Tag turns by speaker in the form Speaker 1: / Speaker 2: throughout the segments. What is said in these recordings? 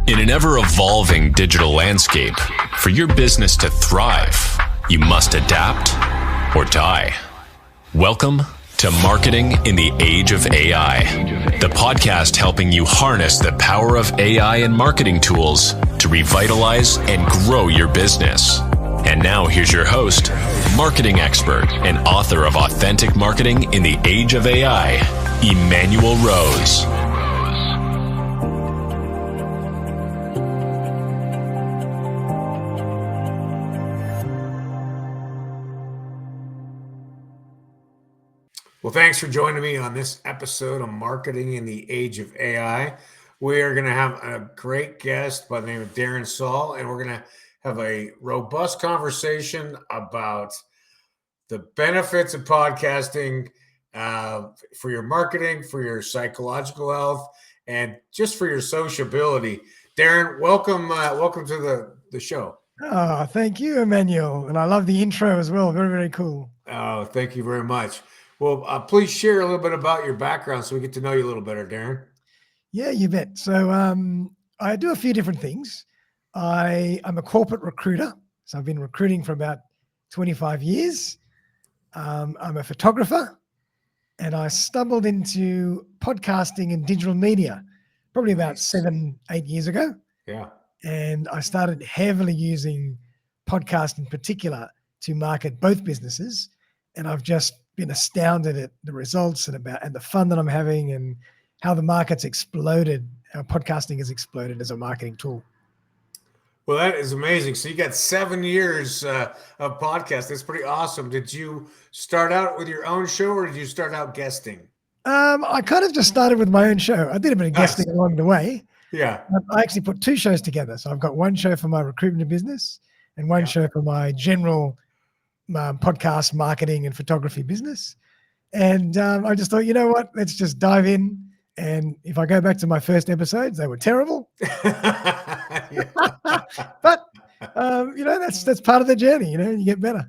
Speaker 1: In an ever-evolving digital landscape, for your business to thrive, you must adapt or die. Welcome to Marketing in the Age of AI, the podcast helping you harness the power of AI and marketing tools to revitalize and grow your business. And now here's your host, marketing expert and author of Authentic Marketing in the Age of AI, Emanuel Rose.
Speaker 2: Well, thanks for joining me on this episode of Marketing in the Age of AI. We are going to have a great guest by the name of Darren Saul, and we're going to have a robust conversation about the benefits of podcasting for your marketing, for your psychological health, and just for your sociability. Darren, welcome to the show.
Speaker 3: Oh, thank you, Emanuel. And I love the intro as well. Very, very cool.
Speaker 2: Oh, thank you very much. Well, please share a little bit about your background so we get to know you a little better, Darren.
Speaker 3: Yeah, you bet. So I do a few different things. I'm a corporate recruiter. So I've been recruiting for about 25 years. I'm a photographer, and I stumbled into podcasting and digital media probably about 7-8 years ago.
Speaker 2: Yeah. And
Speaker 3: I started heavily using podcast in particular to market both businesses. And I've just been astounded at the results and the fun that I'm having and how the market's exploded, how podcasting has exploded as a marketing tool.
Speaker 2: Well, that is amazing. So you got 7 years of podcast. That's pretty awesome. Did you start out with your own show or did you start out guesting?
Speaker 3: I kind of just started with my own show. I did a bit of guesting along the way.
Speaker 2: Yeah.
Speaker 3: I actually put 2 shows together. So I've got one show for my recruitment business and one show for my general podcast marketing and photography business. And I just thought, you know what, let's just dive in. And if I go back to my first episodes, they were terrible. But that's part of the journey. You get better.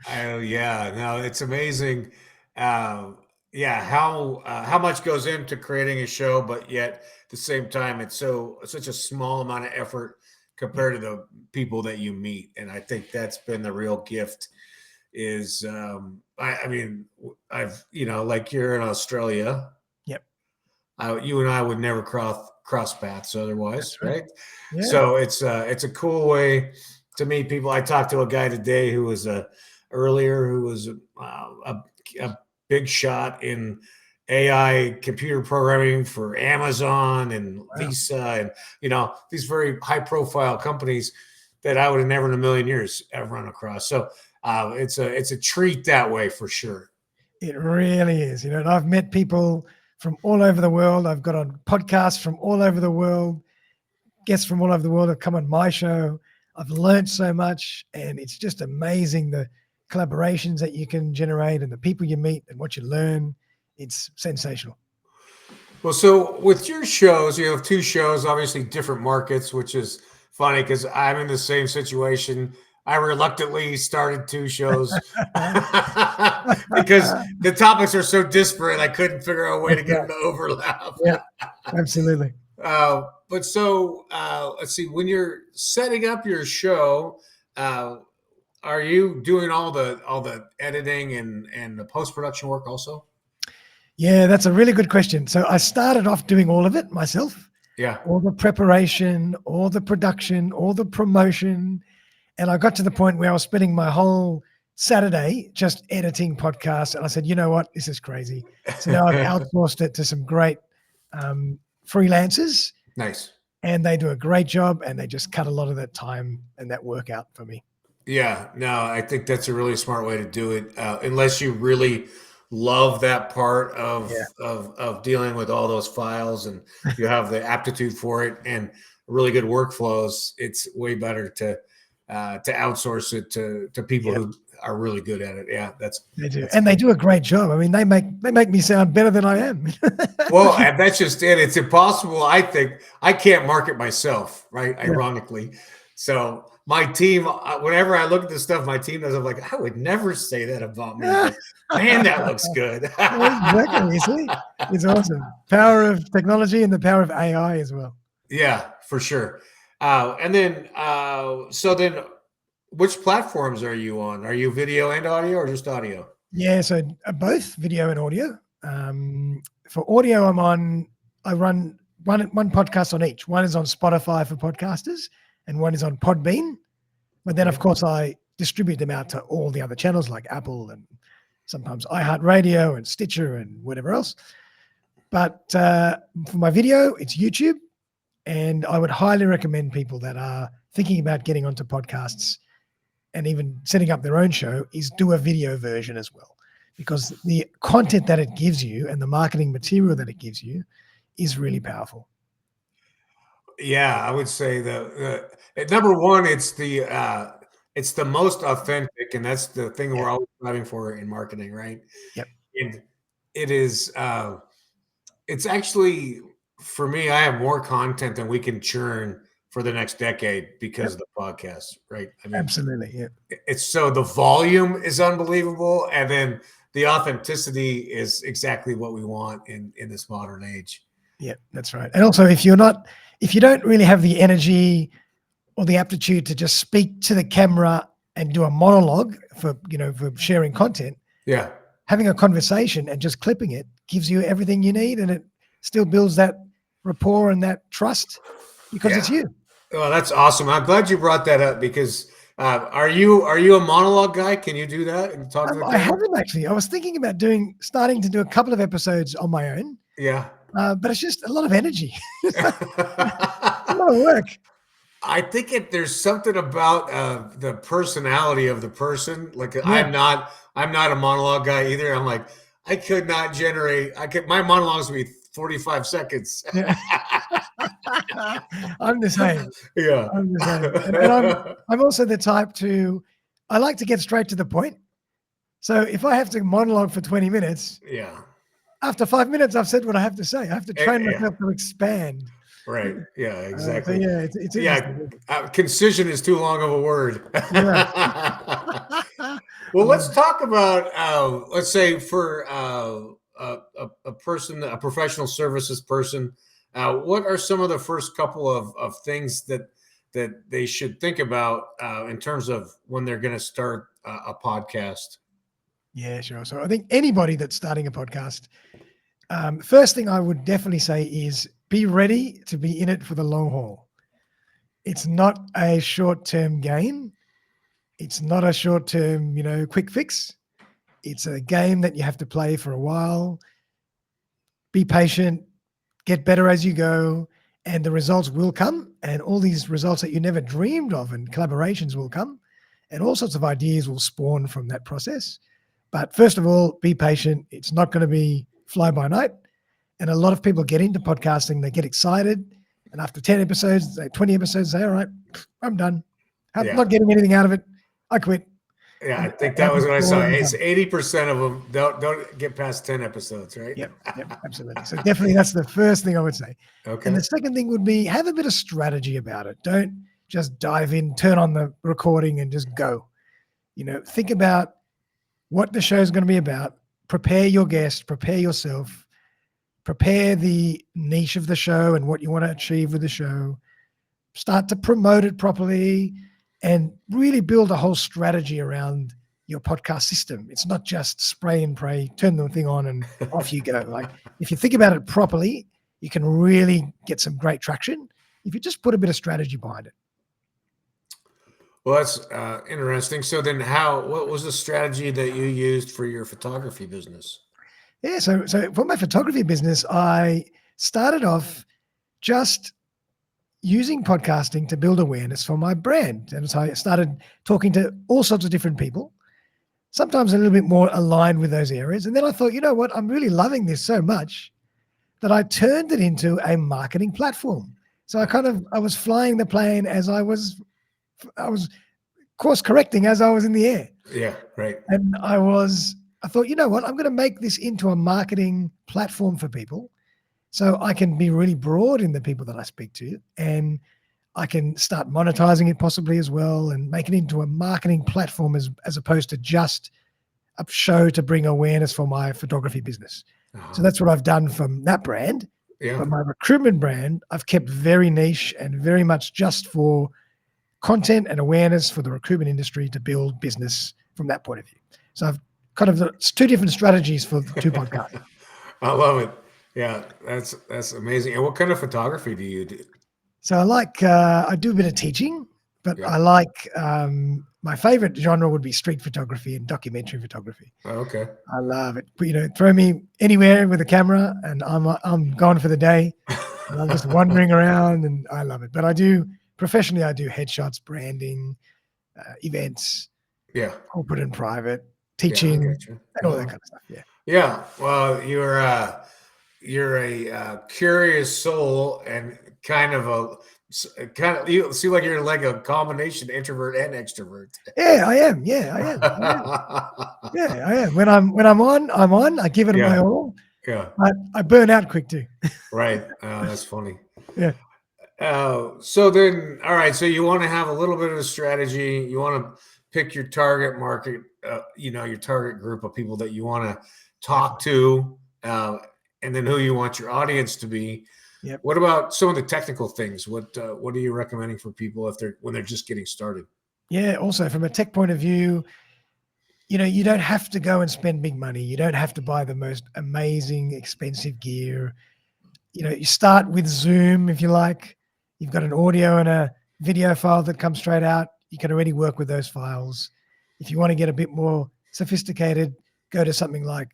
Speaker 2: Oh yeah, no, it's amazing. How much goes into creating a show, but yet at the same time, it's such a small amount of effort compared to the people that you meet. And I think that's been the real gift is, I've, like you're in Australia.
Speaker 3: Yep.
Speaker 2: You and I would never cross paths otherwise. Right.
Speaker 3: Yeah.
Speaker 2: So it's a cool way to meet people. I talked to a guy today who was a big shot in AI computer programming for Amazon and Visa and, these very high profile companies that I would have never in a million years ever run across. So it's a treat that way for sure.
Speaker 3: It really is. And I've met people from all over the world. I've got on podcasts from all over the world. Guests from all over the world have come on my show. I've learned so much, and it's just amazing the collaborations that you can generate and the people you meet and what you learn. It's sensational.
Speaker 2: Well, so with your shows, you have 2 shows, obviously different markets, which is funny because I'm in the same situation. I reluctantly started 2 shows because the topics are so disparate. I couldn't figure out a way to get them to overlap.
Speaker 3: Yeah, absolutely.
Speaker 2: But so let's see, when you're setting up your show, are you doing all the editing and the post-production work also?
Speaker 3: Yeah, that's a really good question. So I started off doing all of it myself.
Speaker 2: Yeah.
Speaker 3: All the preparation, all the production, all the promotion. And I got to the point where I was spending my whole Saturday just editing podcasts. And I said, you know what, this is crazy. So now I've outsourced it to some great freelancers.
Speaker 2: Nice.
Speaker 3: And they do a great job, and they just cut a lot of that time and that work out for me.
Speaker 2: Yeah, no, I think that's a really smart way to do it. Unless you really love that part of dealing with all those files and you have the aptitude for it and really good workflows, it's way better to outsource it to people who are really good at it. Yeah, they do,
Speaker 3: and they do a great job. I mean, they make me sound better than I am.
Speaker 2: Well, and that's just it. It's impossible. I think I can't market myself, right? Yeah. Ironically, so my team, whenever I look at this stuff, my team does. I'm like, I would never say that about me. Like, man, that looks good.
Speaker 3: Exactly. You see, it's awesome. Power of technology and the power of AI as well.
Speaker 2: Yeah, for sure. And then, so then which platforms are you on? Are you video and audio or just audio?
Speaker 3: Yeah, so both video and audio. For audio, I run one podcast on each. One is on Spotify for podcasters, and one is on Podbean. But then, of
Speaker 2: Okay.
Speaker 3: course, I distribute them out to all the other channels like Apple and sometimes iHeartRadio and Stitcher and whatever else. But for my video, it's YouTube. And I would highly recommend people that are thinking about getting onto podcasts and even setting up their own show is do a video version as well, because the content that it gives you and the marketing material that it gives you is really powerful.
Speaker 2: Yeah, I would say number one, it's the most authentic, and that's the thing we're always striving for in marketing, right?
Speaker 3: Yep.
Speaker 2: And it is it's actually, for me, I have more content than we can churn for the next decade because of the podcast, right? I mean,
Speaker 3: Absolutely. Yeah.
Speaker 2: it's so the volume is unbelievable, and then the authenticity is exactly what we want in this modern age.
Speaker 3: Yeah, that's right. And also, if you don't really have the energy or the aptitude to just speak to the camera and do a monologue for sharing content,
Speaker 2: Yeah.
Speaker 3: having a conversation and just clipping it gives you everything you need, and it still builds that rapport and that trust because it's you.
Speaker 2: Well, that's awesome. I'm glad you brought that up because are you a monologue guy? Can you do that and talk to the
Speaker 3: I
Speaker 2: camera?
Speaker 3: haven't actually. I was thinking about starting to do a couple of episodes on my own.
Speaker 2: Yeah.
Speaker 3: But it's just a lot of energy. A lot of work.
Speaker 2: I think there's something about the personality of the person. Like
Speaker 3: Yeah.
Speaker 2: I'm not a monologue guy either. I'm like, I could not generate. My monologues would be 45 seconds.
Speaker 3: Yeah. I'm the same.
Speaker 2: Yeah.
Speaker 3: I'm the same. And I'm also the type I like to get straight to the point. So if I have to monologue for 20 minutes,
Speaker 2: Yeah.
Speaker 3: after 5 minutes, I've said what I have to say. I have to train myself to expand.
Speaker 2: Right. Yeah, exactly.
Speaker 3: So yeah, it's interesting.
Speaker 2: Concision is too long of a word.
Speaker 3: Yeah.
Speaker 2: Well, let's talk about, let's say for a person, a professional services person, what are some of the first couple of things that they should think about in terms of when they're going to start a podcast?
Speaker 3: Yeah, sure. So I think anybody that's starting a podcast, first thing I would definitely say is be ready to be in it for the long haul. It's not a short-term gain. It's not a short-term, quick fix. It's a game that you have to play for a while. Be patient, get better as you go, and the results will come. And all these results that you never dreamed of and collaborations will come, and all sorts of ideas will spawn from that process. But first of all, be patient. It's not going to be fly by night. And a lot of people get into podcasting, they get excited. And after 10 episodes, 20 episodes, say, all right, I'm done. I'm not getting anything out of it. I quit.
Speaker 2: Yeah, I think that was what I saw. It's 80% of them don't get past 10 episodes, right?
Speaker 3: Yep, absolutely. So definitely that's the first thing I would say.
Speaker 2: Okay.
Speaker 3: And the second thing would be have a bit of strategy about it. Don't just dive in, turn on the recording and just go. Think about what the show is going to be about. Prepare your guest, prepare yourself, prepare the niche of the show and what you want to achieve with the show. Start to promote it properly and really build a whole strategy around your podcast system. It's not just spray and pray, turn the thing on and off you go. Like if you think about it properly, you can really get some great traction if you just put a bit of strategy behind it.
Speaker 2: Well, that's interesting. So then what was the strategy that you used for your photography business?
Speaker 3: Yeah, so for my photography business, I started off just using podcasting to build awareness for my brand. And so I started talking to all sorts of different people, sometimes a little bit more aligned with those areas. And then I thought, you know what, I'm really loving this so much that I turned it into a marketing platform. So I was flying the plane as I was course correcting as I was in the air.
Speaker 2: Yeah, right.
Speaker 3: And I thought, you know what, I'm going to make this into a marketing platform for people. So I can be really broad in the people that I speak to, and I can start monetizing it possibly as well and make it into a marketing platform as opposed to just a show to bring awareness for my photography business. So that's what I've done from that brand.
Speaker 2: Yeah.
Speaker 3: But my recruitment brand, I've kept very niche and very much just for content and awareness for the recruitment industry to build business from that point of view. So I've it's two different strategies for the two podcasts.
Speaker 2: I love it. Yeah, that's amazing. And what kind of photography do you do?
Speaker 3: So I do a bit of teaching, but
Speaker 2: Yeah.
Speaker 3: I like, my favorite genre would be street photography and documentary photography.
Speaker 2: Okay.
Speaker 3: I love it. But, throw me anywhere with a camera and I'm gone for the day. And I'm just wandering around and I love it. But professionally, I do headshots, branding, events,
Speaker 2: Yeah.
Speaker 3: corporate and private,
Speaker 2: Yeah, I
Speaker 3: teaching,
Speaker 2: get you.
Speaker 3: and all that kind of stuff. Yeah.
Speaker 2: Yeah. Well, you're a curious soul and you seem like you're like a combination introvert and extrovert.
Speaker 3: Yeah, I am. Yeah, I am. Yeah, I am. When I'm on, I'm on. I give it my all.
Speaker 2: Yeah.
Speaker 3: I burn out quick too.
Speaker 2: Right. That's funny.
Speaker 3: Yeah.
Speaker 2: So then, all right. So you want to have a little bit of a strategy. You want to pick your target market, your target group of people that you want to talk to, and then who you want your audience to be.
Speaker 3: Yep.
Speaker 2: What about some of the technical things? What are you recommending for people when they're just getting started?
Speaker 3: Yeah. Also, from a tech point of view, you don't have to go and spend big money. You don't have to buy the most amazing, expensive gear. You start with Zoom if you like. You've got an audio and a video file that comes straight out. You can already work with those files. If you want to get a bit more sophisticated, go to something like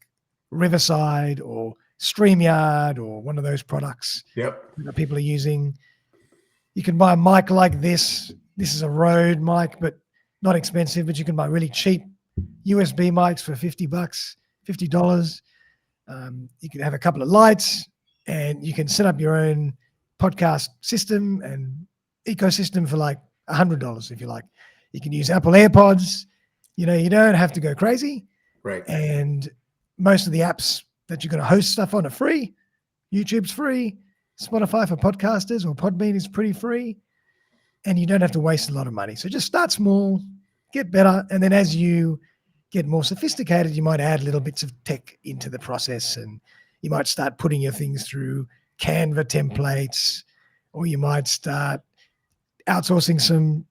Speaker 3: Riverside or StreamYard or one of those products
Speaker 2: Yep.
Speaker 3: that people are using. You can buy a mic like this. This is a Rode mic, but not expensive, but you can buy really cheap USB mics for $50, $50. You can have a couple of lights and you can set up your own podcast system and ecosystem for like $100 if you like. You can use Apple AirPods. You don't have to go crazy.
Speaker 2: Right.
Speaker 3: And most of the apps that you're going to host stuff on are free. YouTube's free. Spotify for podcasters or Podbean is pretty free. And you don't have to waste a lot of money. So just start small, get better. And then as you get more sophisticated, you might add little bits of tech into the process, and you might start putting your things through Canva templates, or you might start outsourcing some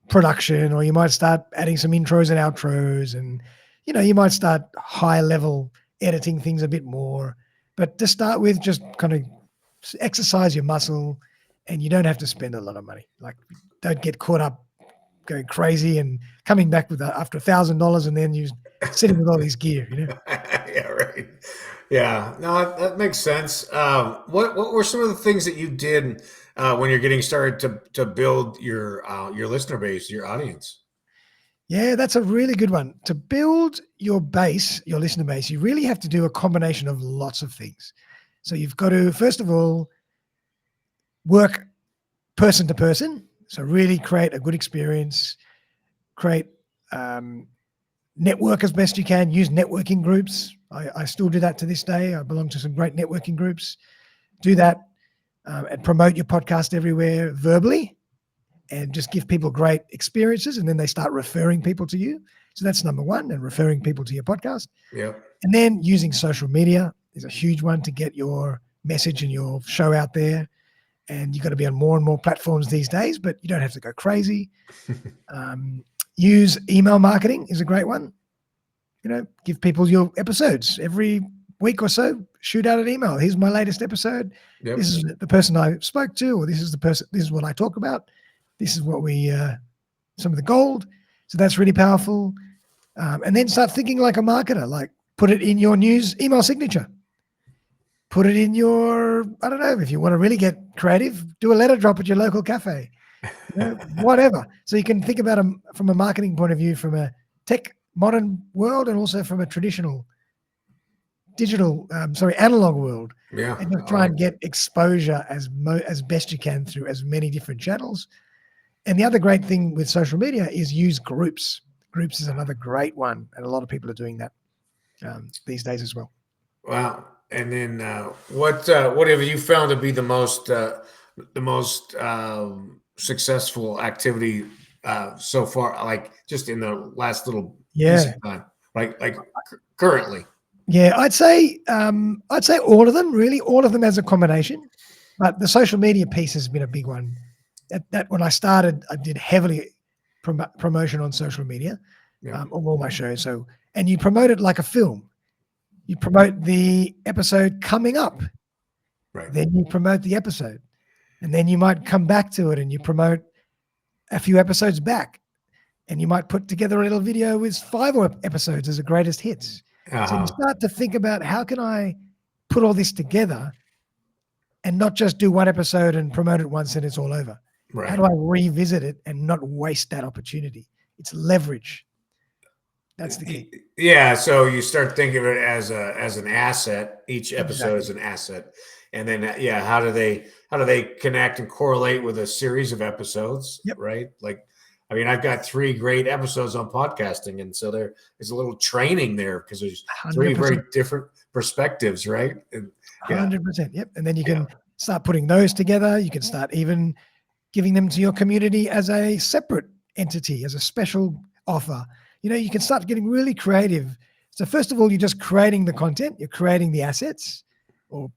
Speaker 3: production, or you might start adding some intros and outros, and you might start high level editing things a bit more. But to start with, just kind of exercise your muscle, and you don't have to spend a lot of money. Like, don't get caught up going crazy and coming back with after $1,000 and then you sitting with all this gear.
Speaker 2: Yeah, right. Yeah, no, that makes sense. What were some of the things that you did when you're getting started to build your listener base, your audience?
Speaker 3: Yeah, that's a really good one. To build your base, your listener base, you really have to do a combination of lots of things. So you've got to, first of all, work person to person. So really create a good experience, create network as best you can, use networking groups. I still do that to this day. I belong to some great networking groups. Do that and promote your podcast everywhere verbally and just give people great experiences, and then they start referring people to you. So that's number one, and referring people to your podcast.
Speaker 2: Yeah.
Speaker 3: And then using social media is a huge one to get your message and your show out there. And you've got to be on more and more platforms these days, but you don't have to go crazy. Use email marketing is a great one. Give people your episodes every week or so. Shoot out an email. Here's my latest episode.
Speaker 2: Yep.
Speaker 3: This is the person I spoke to, or this is the person. This is what I talk about. This is what some of the gold. So that's really powerful. And then start thinking like a marketer. Like, put it in your news email signature. Put it in your, I don't know, if you want to really get creative, do a letter drop at your local cafe, whatever. So you can think about them from a marketing point of view, from a tech modern world, and also from a traditional analog world.
Speaker 2: Yeah.
Speaker 3: And just try and get exposure as best you can through as many different channels. And the other great thing with social media is use groups. Groups is another great one. And a lot of people are doing that these days as well.
Speaker 2: Wow. And then what have you found to be the most successful activity so far, like just in the last little piece of time, like currently?
Speaker 3: Yeah, I'd say all of them, really, all of them as a combination. But the social media piece has been a big one. That when I started, I did heavily promotion on social media of all my shows. So, and you promote it like a film. You promote the episode coming up,
Speaker 2: Right.
Speaker 3: then you promote the episode, and then you might come back to it and you promote a few episodes back, and you might put together a little video with 5 episodes as the greatest hits. So you start to think about, how can I put all this together and not just do one episode and promote it once and it's all over?
Speaker 2: Right.
Speaker 3: How do I revisit it and not waste that opportunity? It's leverage. That's the key.
Speaker 2: Yeah. So you start thinking of it as an asset. Each episode is an asset. And then, how do they connect and correlate with a series of episodes?
Speaker 3: Yep.
Speaker 2: Right. Like, I mean, I've got 3 great episodes on podcasting. And so there's a little training there because there's 3 very different perspectives. Right. And,
Speaker 3: 100%. Yep. And then you can start putting those together. You can start even giving them to your community as a separate entity, as a special offer. You can start getting really creative. So first of all, you're just creating the content, you're creating the assets, or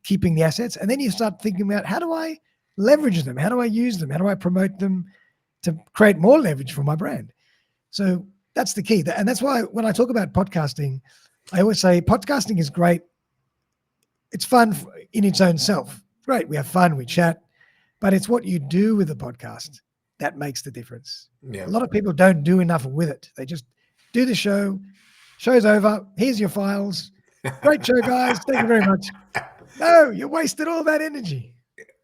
Speaker 3: keeping the assets. And then you start thinking about, how do I leverage them? How do I use them? How do I promote them to create more leverage for my brand? So that's the key. And that's why when I talk about podcasting, I always say podcasting is great. It's fun in its own self. Great. We have fun, we chat, but it's what you do with the podcast that makes the difference.
Speaker 2: Yeah.
Speaker 3: A lot of people don't do enough with it. They just do the show. Show's over. Here's your files. Great show, guys. Thank you very much. No, you wasted all that energy.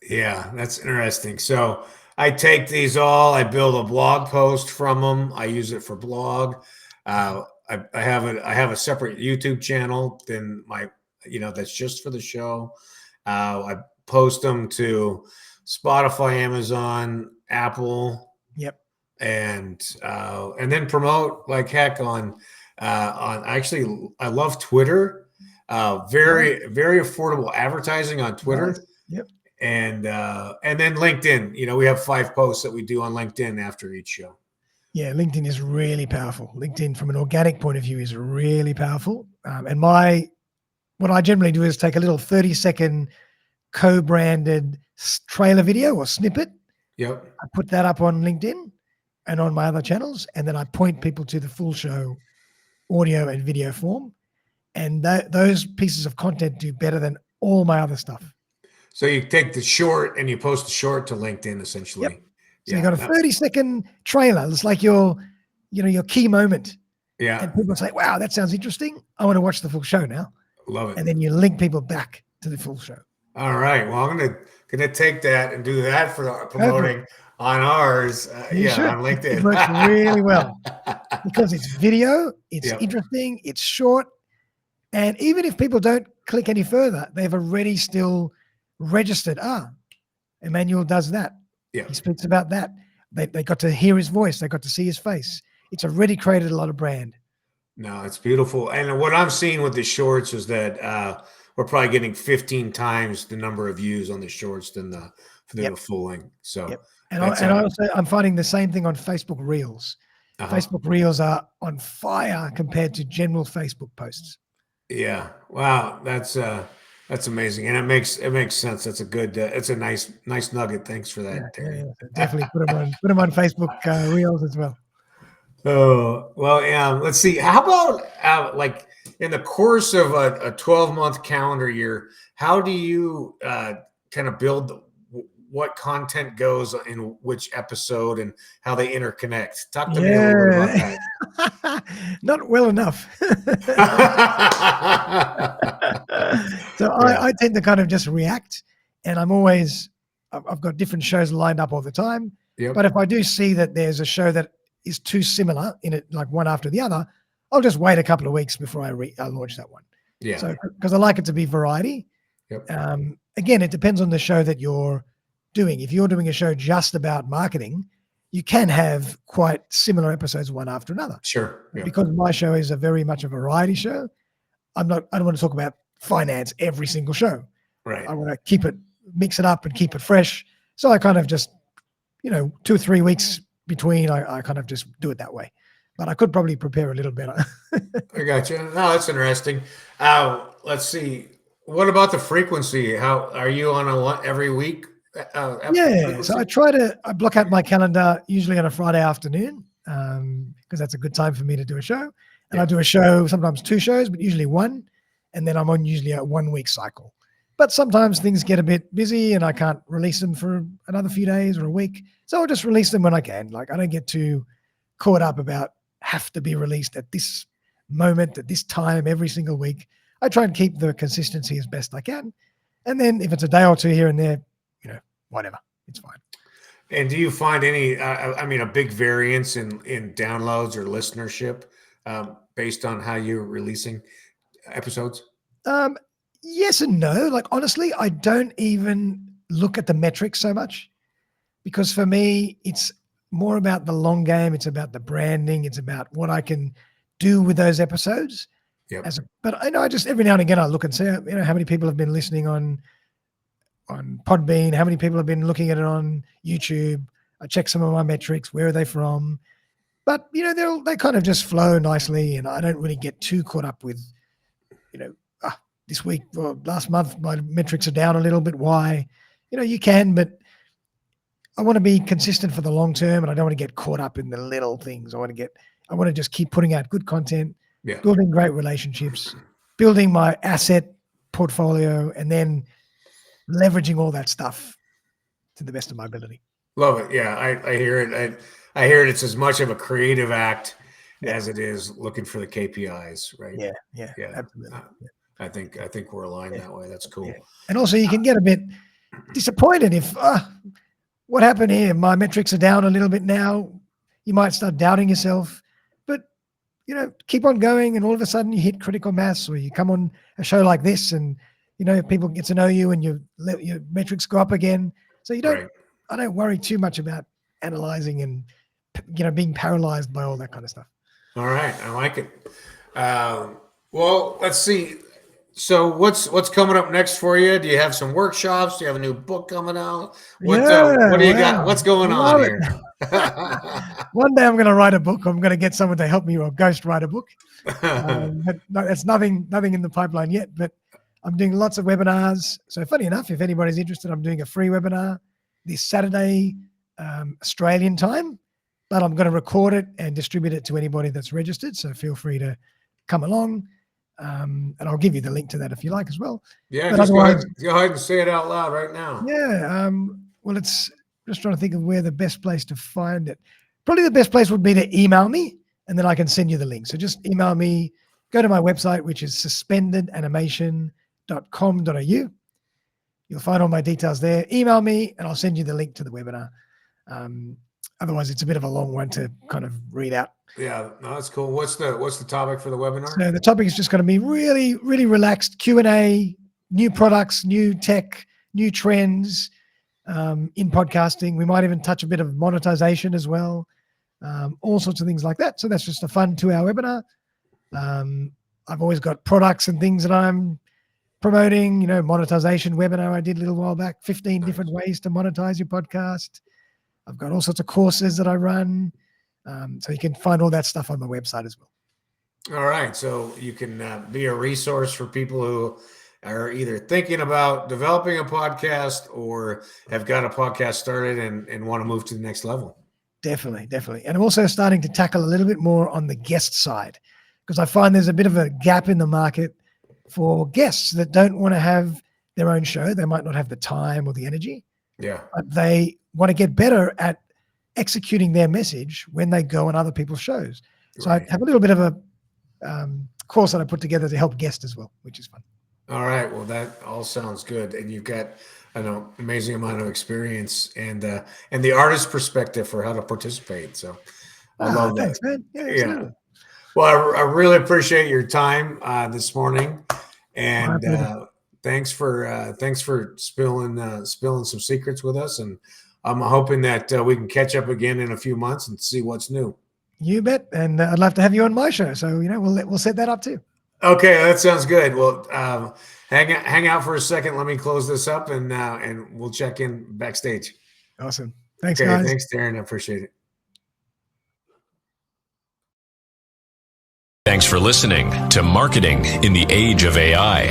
Speaker 2: Yeah, that's interesting. So I take these all, I build a blog post from them. I use it for blog. I have a separate YouTube channel than that's just for the show. I post them to Spotify, Amazon, Apple.
Speaker 3: Yep.
Speaker 2: And then promote like heck on actually, I love Twitter. Very, very affordable advertising on Twitter.
Speaker 3: Nice. Yep.
Speaker 2: And then LinkedIn. We have 5 posts that we do on LinkedIn after each show.
Speaker 3: Yeah, LinkedIn is really powerful. LinkedIn, from an organic point of view, is really powerful. And what I generally do is take a little 30-second co-branded trailer video or snippet.
Speaker 2: Yep.
Speaker 3: I put that up on LinkedIn and on my other channels, and then I point people to the full show audio and video form. And those pieces of content do better than all my other stuff.
Speaker 2: So you take the short and you post the short to LinkedIn, essentially.
Speaker 3: Yep. So you got a 30-second trailer. It's like your key moment.
Speaker 2: Yeah.
Speaker 3: And people say, wow, that sounds interesting. I want to watch the full show now.
Speaker 2: Love it.
Speaker 3: And then you link people back to the full show.
Speaker 2: All right. Well, I'm gonna take that and do that for the promoting on ours. On LinkedIn.
Speaker 3: It works really well because it's video, it's interesting, it's short, and even if people don't click any further, they've already still registered. Emanuel does that.
Speaker 2: Yeah.
Speaker 3: He speaks about that. They got to hear his voice. They got to see his face. It's already created a lot of brand.
Speaker 2: No, it's beautiful. And what I'm seeing with the shorts is that we're probably getting 15 times the number of views on the shorts than the full length. So,
Speaker 3: I'm finding the same thing on Facebook Reels. Facebook Reels are on fire compared to general Facebook posts.
Speaker 2: Yeah. Wow. That's amazing. And it makes sense. That's a good, it's a nice nugget. Thanks for that, Terry.
Speaker 3: Yeah. Definitely put them on Facebook Reels as well.
Speaker 2: Oh, well, let's see. How about like in the course of a 12-month calendar year, how do you kind of build what content goes in which episode and how they interconnect? Talk to me a little bit about that.
Speaker 3: Not well enough. So I tend to kind of just react, and I've got different shows lined up all the time.
Speaker 2: Yep.
Speaker 3: But if I do see that there's a show that is too similar in it, like one after the other, I'll just wait a couple of weeks before I launch that one.
Speaker 2: Yeah.
Speaker 3: So because I like it to be variety.
Speaker 2: Yep.
Speaker 3: Again, it depends on the show that you're doing. If you're doing a show just about marketing, you can have quite similar episodes one after another.
Speaker 2: Sure. Yeah.
Speaker 3: Because my show is a very much a variety show. I don't want to talk about finance every single show.
Speaker 2: Right.
Speaker 3: I want to mix it up and keep it fresh. So I kind of just, 2 or 3 weeks between, I kind of just do it that way. but I could probably prepare a little better.
Speaker 2: I got you. No, that's interesting. Let's see. What about the frequency? How are you on a one every week?
Speaker 3: Yeah, so
Speaker 2: Frequency?
Speaker 3: I block out my calendar usually on a Friday afternoon because that's a good time for me to do a show. And I do a show, sometimes 2 shows, but usually 1. And then I'm on usually a 1-week cycle. But sometimes things get a bit busy and I can't release them for another few days or a week. So I'll just release them when I can. Like I don't get too caught up about have to be released at this moment, at this time, every single week. I try and keep the consistency as best I can. And then if it's a day or 2 here and there, whatever, it's fine.
Speaker 2: And do you find any, a big variance in downloads or listenership based on how you're releasing episodes?
Speaker 3: Yes and no. Like, honestly, I don't even look at the metrics so much because for me, it's more about the long game. It's about the branding. It's about what I can do with those episodes.
Speaker 2: Yep.
Speaker 3: But I know I just every now and again I look and see, how many people have been listening on Podbean, how many people have been looking at it on YouTube. I check some of my metrics. Where are they from? But, they kind of just flow nicely. And I don't really get too caught up with, this week or last month, my metrics are down a little bit. Why? You can, but I want to be consistent for the long term and I don't want to get caught up in the little things. I want to just keep putting out good content, building great relationships, building my asset portfolio, and then leveraging all that stuff to the best of my ability.
Speaker 2: Love it. Yeah, I hear it. I hear it. It's as much of a creative act as it is looking for the KPIs, right?
Speaker 3: Yeah, absolutely.
Speaker 2: I think we're aligned that way. That's cool.
Speaker 3: Yeah. And also, you can get a bit disappointed if what happened here? My metrics are down a little bit now. You might start doubting yourself, but keep on going, and all of a sudden you hit critical mass, or you come on a show like this, and people get to know you, and your metrics go up again. So I don't worry too much about analyzing and being paralyzed by all that kind of stuff.
Speaker 2: All right, I like it. Well, let's see. So what's coming up next for you? Do you have some workshops? Do you have a new book coming out? What do you got? What's going on here?
Speaker 3: One day I'm going to write a book. I'm going to get someone to help me or ghost write a book. But that's nothing in the pipeline yet. But I'm doing lots of webinars. So funny enough, if anybody's interested, I'm doing a free webinar this Saturday, Australian time. But I'm going to record it and distribute it to anybody that's registered. So feel free to come along. And I'll give you the link to that if you like as well.
Speaker 2: Yeah, just go ahead and say it out loud right now.
Speaker 3: Yeah. Well, it's just trying to think of where the best place to find it. Probably the best place would be to email me, and then I can send you the link. So just email me, go to my website, which is suspendedanimation.com.au. You'll find all my details there. Email me, and I'll send you the link to the webinar. Otherwise, it's a bit of a long one to kind of read out.
Speaker 2: Yeah, no, that's cool. What's the topic for the webinar?
Speaker 3: So the topic is just going to be really, really relaxed Q&A, new products, new tech, new trends in podcasting. We might even touch a bit of monetization as well, all sorts of things like that. So that's just a fun 2-hour webinar. I've always got products and things that I'm promoting, monetization webinar I did a little while back, 15 different ways to monetize your podcast. I've got all sorts of courses that I run. So you can find all that stuff on my website as well.
Speaker 2: All right. So you can be a resource for people who are either thinking about developing a podcast or have got a podcast started and want to move to the next level.
Speaker 3: Definitely. And I'm also starting to tackle a little bit more on the guest side because I find there's a bit of a gap in the market for guests that don't want to have their own show. They might not have the time or the energy.
Speaker 2: Yeah.
Speaker 3: But they want to get better at executing their message when they go on other people's shows. So I have a little bit of a course that I put together to help guests as well, which is fun.
Speaker 2: All right. Well, that all sounds good. And you've got an amazing amount of experience and the artist perspective for how to participate. So I love that.
Speaker 3: Thanks, man. Yeah.
Speaker 2: Well, I really appreciate your time this morning. And thanks for spilling some secrets with us. And I'm hoping that we can catch up again in a few months and see what's new.
Speaker 3: You bet. And I'd love to have you on my show. So, we'll set that up too.
Speaker 2: Okay. That sounds good. Well, hang out for a second. Let me close this up and we'll check in backstage.
Speaker 3: Awesome. Thanks, guys.
Speaker 2: Thanks, Darren. I appreciate it.
Speaker 1: Thanks for listening to Marketing in the Age of AI.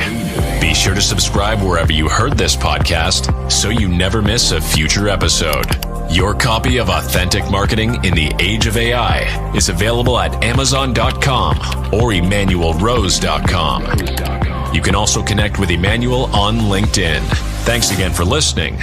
Speaker 1: Be sure to subscribe wherever you heard this podcast so you never miss a future episode. Your copy of Authentic Marketing in the Age of AI is available at Amazon.com or EmanuelRose.com. You can also connect with Emanuel on LinkedIn. Thanks again for listening.